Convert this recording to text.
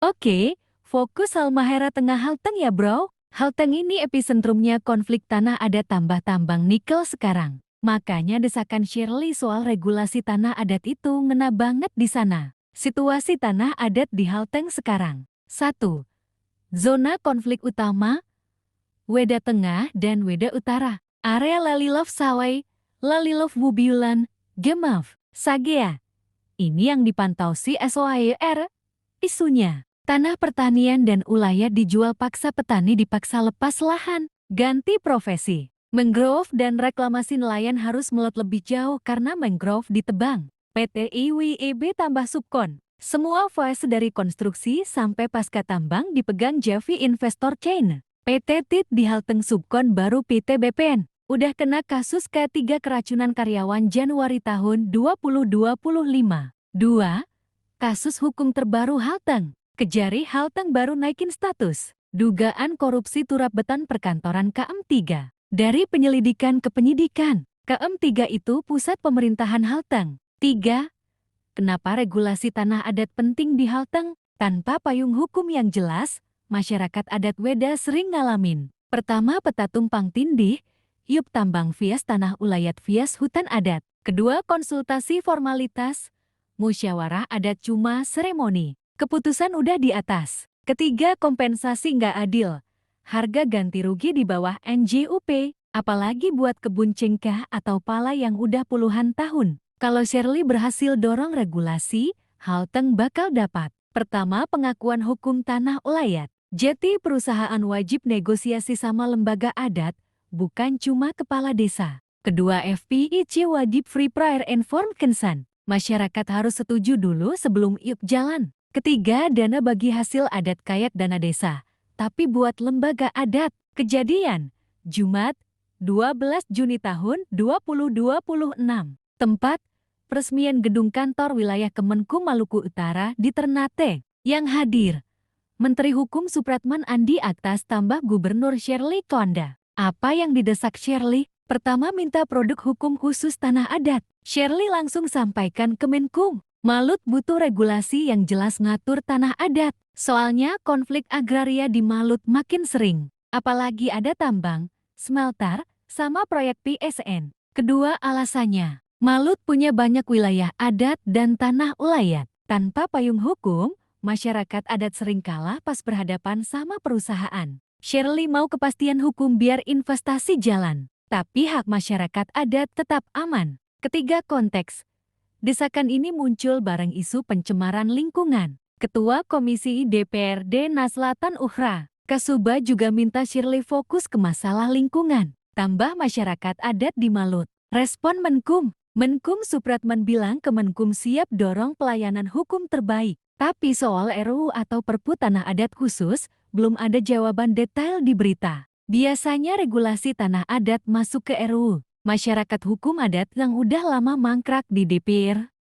Oke, fokus Halmahera Tengah Halteng ya bro. Halteng ini episentrumnya konflik tanah adat tambah tambang nikel sekarang. Makanya desakan Shirley soal regulasi tanah adat itu ngena banget di sana. Situasi tanah adat di Halteng sekarang. 1. Zona konflik utama, Weda Tengah dan Weda Utara. Area Lalilov Sawai, Lalilov Bubiulan, Gemaf, Sagea. Ini yang dipantau CSOAYR. Isunya, tanah pertanian dan ulayat dijual paksa, petani dipaksa lepas lahan, ganti profesi. Mangrove dan reklamasi nelayan harus melot lebih jauh karena mangrove ditebang. PT IWEB tambah subkon. Semua fase dari konstruksi sampai pasca tambang dipegang Javi Investor Chain. PT TIT di Halteng subkon baru PT BPN. Udah kena kasus K3 keracunan karyawan Januari tahun 2025. 2. Kasus hukum terbaru Halteng. Kejari Halteng baru naikin status. Dugaan korupsi turap betan perkantoran KM3. Dari penyelidikan ke penyidikan. KM3 itu pusat pemerintahan Halteng. 3. Kenapa regulasi tanah adat penting di Halteng? Tanpa payung hukum yang jelas, masyarakat adat Weda sering ngalamin. Pertama, peta tumpang tindih, yup tambang vias tanah ulayat vias hutan adat. Kedua, konsultasi formalitas, musyawarah adat cuma seremoni. Keputusan udah di atas. Ketiga, kompensasi nggak adil. Harga ganti rugi di bawah NJUP, apalagi buat kebun cengkeh atau pala yang udah puluhan tahun. Kalau Shirley berhasil dorong regulasi, Halteng bakal dapat. Pertama, pengakuan hukum tanah ulayat. Jadi perusahaan wajib negosiasi sama lembaga adat, bukan cuma kepala desa. Kedua, FPIC wajib free prior informed consent. Masyarakat harus setuju dulu sebelum IUP jalan. Ketiga, dana bagi hasil adat kayak dana desa. Tapi buat lembaga adat. Kejadian, Jumat, 12 Juni tahun 2026. Tempat, peresmian gedung kantor wilayah Kemenkum Maluku Utara di Ternate. Yang hadir, Menteri Hukum Supratman Andi Aktas tambah Gubernur Shirley Konda. Apa yang didesak Shirley? Pertama, minta produk hukum khusus tanah adat. Shirley langsung sampaikan ke Menkum. Malut butuh regulasi yang jelas ngatur tanah adat. Soalnya konflik agraria di Malut makin sering. Apalagi ada tambang, smelter, sama proyek PSN. Kedua alasannya, Malut punya banyak wilayah adat dan tanah ulayat. Tanpa payung hukum, masyarakat adat sering kalah pas berhadapan sama perusahaan. Shirley mau kepastian hukum biar investasi jalan, tapi hak masyarakat adat tetap aman. Ketiga, konteks. Desakan ini muncul bareng isu pencemaran lingkungan. Ketua Komisi DPRD Naslatan Ukhra, Kasuba juga minta Shirley fokus ke masalah lingkungan. Tambah masyarakat adat di Malut. Respon Menkum. Menkum Supratman bilang Kemenkum siap dorong pelayanan hukum terbaik. Tapi soal RUU atau Perpu Tanah Adat khusus, belum ada jawaban detail di berita. Biasanya regulasi tanah adat masuk ke RUU. Masyarakat hukum adat yang udah lama mangkrak di DPR.